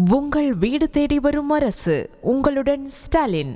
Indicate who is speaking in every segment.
Speaker 1: உங்கள் வீடு தேடி வரும் அரசு. உங்களுடன் ஸ்டாலின்.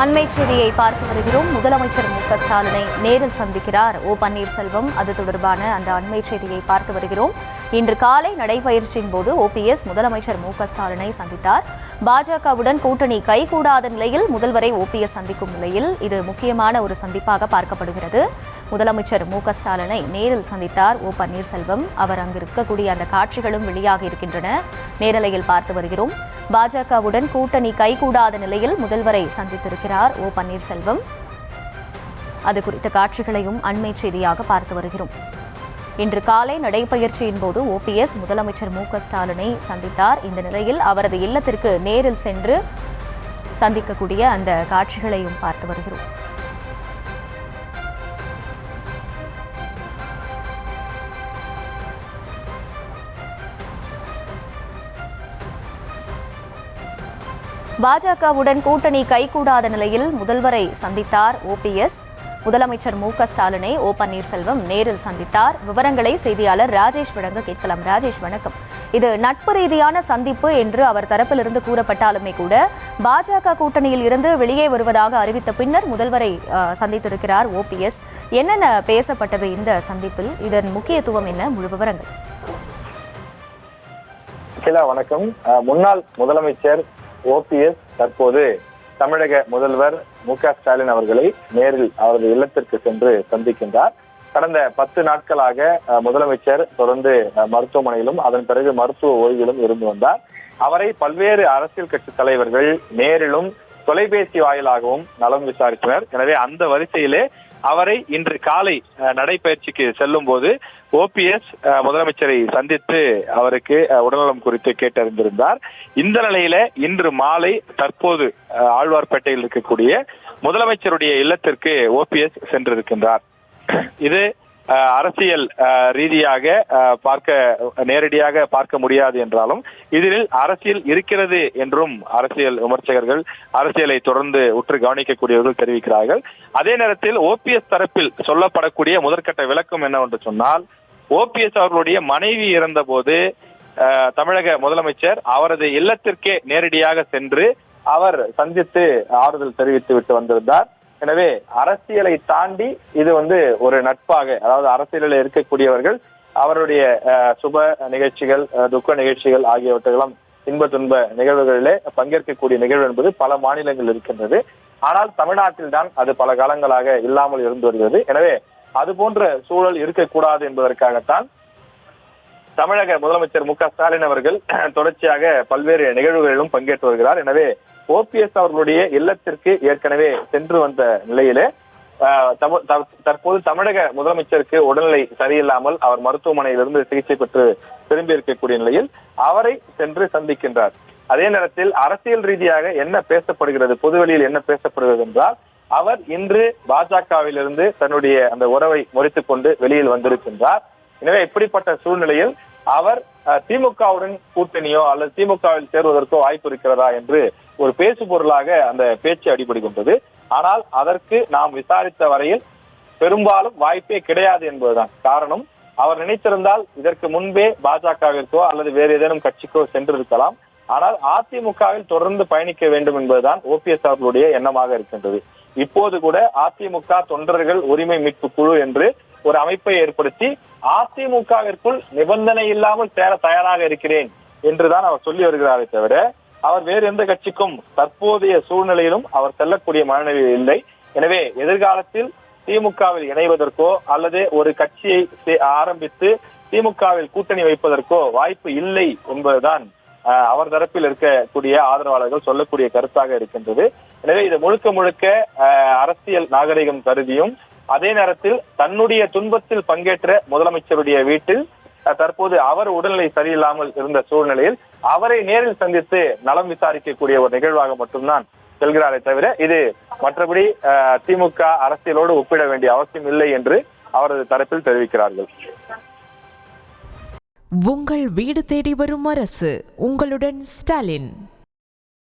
Speaker 2: அண்மை செய்தியை பார்த்து வருகிறோம். முதலமைச்சர் மு க ஸ்டாலினை நேரில் சந்திக்கிறார் ஓ பன்னீர்செல்வம். அது தொடர்பான அந்த அண்மை செய்தியை பார்த்து வருகிறோம். இன்று காலை நடைபயிற்சியின் போது ஓபிஎஸ் முதலமைச்சர் மு க ஸ்டாலினை சந்தித்தார். பாஜகவுடன் கூட்டணி கைகூடாத நிலையில் முதல்வரை ஓபிஎஸ் சந்திக்கும் நிலையில் இது முக்கியமான ஒரு சந்திப்பாக பார்க்கப்படுகிறது. முதலமைச்சர் மு க ஸ்டாலினை நேரில் சந்தித்தார் ஓ பன்னீர்செல்வம். அவர் அங்கு இருக்கக்கூடிய அந்த காட்சிகளும் வெளியாகி இருக்கின்றன. நேரலையில் பார்த்து வருகிறோம். பாஜகவுடன் கூட்டணி கைகூடாத நிலையில் முதல்வரை சந்தித்திருக்கிறார் ஓ பன்னீர்செல்வம். அது குறித்த காட்சிகளையும் அண்மை செய்தியாக பார்த்து வருகிறோம். இன்று காலை நடைபயிற்சியின் போது ஓபிஎஸ் முதலமைச்சர் மு க ஸ்டாலினை சந்தித்தார். இந்த நிலையில் அவரது இல்லத்திற்கு நேரில் சென்று சந்திக்கக்கூடிய அந்த காட்சிகளையும் பார்த்து வருகிறோம். பாஜகவுடன் கூட்டணி கைகூடாத நிலையில் முதல்வரை சந்தித்தார் ஓபிஎஸ். முதலமைச்சர் மு க ஸ்டாலினை ஓ பன்னீர்செல்வம் நேரில் சந்தித்தார். விவரங்களை செய்தியாளர் ராஜேஷ் வழங்க கேட்கலாம். ராஜேஷ், வணக்கம். இது நட்பு ரீதியான சந்திப்பு என்று அவர் தரப்பிலிருந்து கூறப்பட்டாலுமே கூட பாஜக கூட்டணியில் இருந்து வெளியே வருவதாக அறிவித்த பின்னர் முதல்வரை சந்தித்திருக்கிறார் ஓபிஎஸ். என்னென்ன பேசப்பட்டது இந்த சந்திப்பில்? இதன் முக்கியத்துவம் என்ன? முழு விவரங்கள்.
Speaker 3: வணக்கம். முன்னாள் முதலமைச்சர் ஓபிஎஸ் தற்போது தமிழக முதல்வர் மு க ஸ்டாலின் அவர்களை நேரில் அவரது இல்லத்திற்கு சென்று சந்திக்கின்றார். கடந்த 10 நாட்களாக முதலமைச்சர் தொடர்ந்து மருத்துவமனையிலும் அதன் பிறகு மருத்துவ ஓய்விலும் இருந்து வந்தார். அவரை பல்வேறு அரசியல் கட்சி தலைவர்கள் நேரிலும் தொலைபேசி வாயிலாகவும் நலம் விசாரித்தனர். எனவே அந்த வரிசையிலே அவரை இன்று காலை நடைபயிற்சிக்கு செல்லும் போது ஓபிஎஸ் முதலமைச்சரை சந்தித்து அவருக்கு உடல்நலம் குறித்து கேட்டறிந்திருந்தார். இந்த நிலையில இன்று மாலை தற்போது ஆழ்வார்பேட்டையில் இருக்கக்கூடிய முதலமைச்சருடைய இல்லத்திற்கு ஓபிஎஸ் சென்றிருக்கின்றார். இது அரசியல் ரீதியாக நேரடியாக பார்க்க முடியாது என்றாலும் இதில் அரசியல் இருக்கிறது என்றும் அரசியல் விமர்சகர்கள், அரசியலை தொடர்ந்து உற்று கவனிக்கக்கூடியவர்கள் தெரிவிக்கிறார்கள். அதே நேரத்தில் ஓபிஎஸ் தரப்பில் சொல்லப்படக்கூடிய முதற்கட்ட விளக்கம் என்னவென்று சொன்னால், ஓபிஎஸ் அவர்களுடைய மனைவி இறந்த போது தமிழக முதலமைச்சர் அவரது இல்லத்திற்கே நேரடியாக சென்று அவர் சந்தித்து ஆறுதல் தெரிவித்து விட்டு வந்திருந்தார். எனவே அரசியலை தாண்டி இது ஒரு நட்பாக, அதாவது அரசியலில் இருக்கக்கூடியவர்கள் அவருடைய சுப நிகழ்ச்சிகள், துக்க நிகழ்ச்சிகள் ஆகியவற்றெல்லாம் இன்ப துன்ப நிகழ்வுகளிலே பங்கேற்கக்கூடிய நிகழ்வு என்பது பல மாநிலங்கள் இருக்கின்றது. ஆனால் தமிழ்நாட்டில் தான் அது பல காலங்களாக இல்லாமல் இருந்து வருகிறது. எனவே அது போன்ற சூழல் இருக்கக்கூடாது என்பதற்காகத்தான் தமிழக முதலமைச்சர் மு க ஸ்டாலின் அவர்கள் தொடர்ச்சியாக பல்வேறு நிகழ்வுகளிலும் பங்கேற்று வருகிறார். எனவே ஓபிஎஸ் அவர்களுடைய இல்லத்திற்கு ஏற்கனவே சென்று வந்த நிலையிலே தற்போது தமிழக முதலமைச்சருக்கு உடல்நிலை சரியில்லாமல் அவர் மருத்துவமனையிலிருந்து சிகிச்சை பெற்று திரும்பி இருக்கக்கூடிய நிலையில் அவரை சென்று சந்திக்கின்றார். அதே நேரத்தில் அரசியல் ரீதியாக என்ன பேசப்படுகிறது, பொதுவெளியில் என்ன பேசப்படுகிறது என்றால், அவர் இன்று பாஜகவிலிருந்து தன்னுடைய அந்த உறவை முறித்துக் கொண்டு வெளியில் வந்திருக்கின்றார். எனவே இப்படிப்பட்ட சூழ்நிலையில் அவர் திமுகவுடன் கூட்டணியோ அல்லது திமுகவில் சேருவதற்கோ வாய்ப்பு இருக்கிறதா என்று ஒரு பேசு பொருளாக அந்த பேச்சு அடிபடுகின்றது. ஆனால் அதற்கு நாம் விசாரித்த வரையில் பெரும்பாலும் வாய்ப்பே கிடையாது என்பதுதான் காரணம். அவர் நினைத்திருந்தால் இதற்கு முன்பே பாஜகவிற்கோ அல்லது வேறு ஏதேனும் கட்சிக்கோ சென்றிருக்கலாம். ஆனால் அதிமுகவில் தொடர்ந்து பயணிக்க வேண்டும் என்பதுதான் ஓபிஎஸ் அவர்களுடைய எண்ணமாக இருக்கின்றது. இப்போது கூட அதிமுக தொண்டர்கள் உரிமை மீட்பு குழு என்று ஒரு அமைப்பை ஏற்படுத்தி அதிமுகவிற்குள் நிபந்தனை இல்லாமல் சேர தயாராக இருக்கிறேன் என்றுதான் அவர் சொல்லி வருகிறாரே தவிர அவர் வேறு எந்த கட்சிக்கும் தற்போதைய சூழ்நிலையிலும் அவர் செல்லக்கூடிய மனநிலை இல்லை. எனவே எதிர்காலத்தில் திமுகவில் இணைவதற்கோ அல்லது ஒரு கட்சியை ஆரம்பித்து திமுகவில் கூட்டணி வைப்பதற்கோ வாய்ப்பு இல்லை என்பதுதான் அவர் தரப்பில் இருக்கக்கூடிய ஆதரவாளர்கள் சொல்லக்கூடிய கருத்தாக இருக்கின்றது. எனவே இது முழுக்க முழுக்க அரசியல் நாகரிகம் கருதியும் அதே நேரத்தில் தன்னுடைய துன்பத்தில் பங்கேற்ற முதலமைச்சருடைய வீட்டில் தற்போது அவர் உடல்நிலை சரியில்லாமல் இருந்த சூழ்நிலையில் அவரை நேரில் சந்தித்து நலம் விசாரிக்கக்கூடிய ஒரு நிகழ்வாக மட்டும்தான் செல்கிறாரே தவிர இது மற்றபடி திமுக அரசியலோடு ஒப்பிட வேண்டிய அவசியம் இல்லை என்று அவரது தரப்பில் தெரிவிக்கிறார்கள்.
Speaker 1: உங்கள் வீடு தேடி வரும் அரசு. உங்களுடன் ஸ்டாலின்.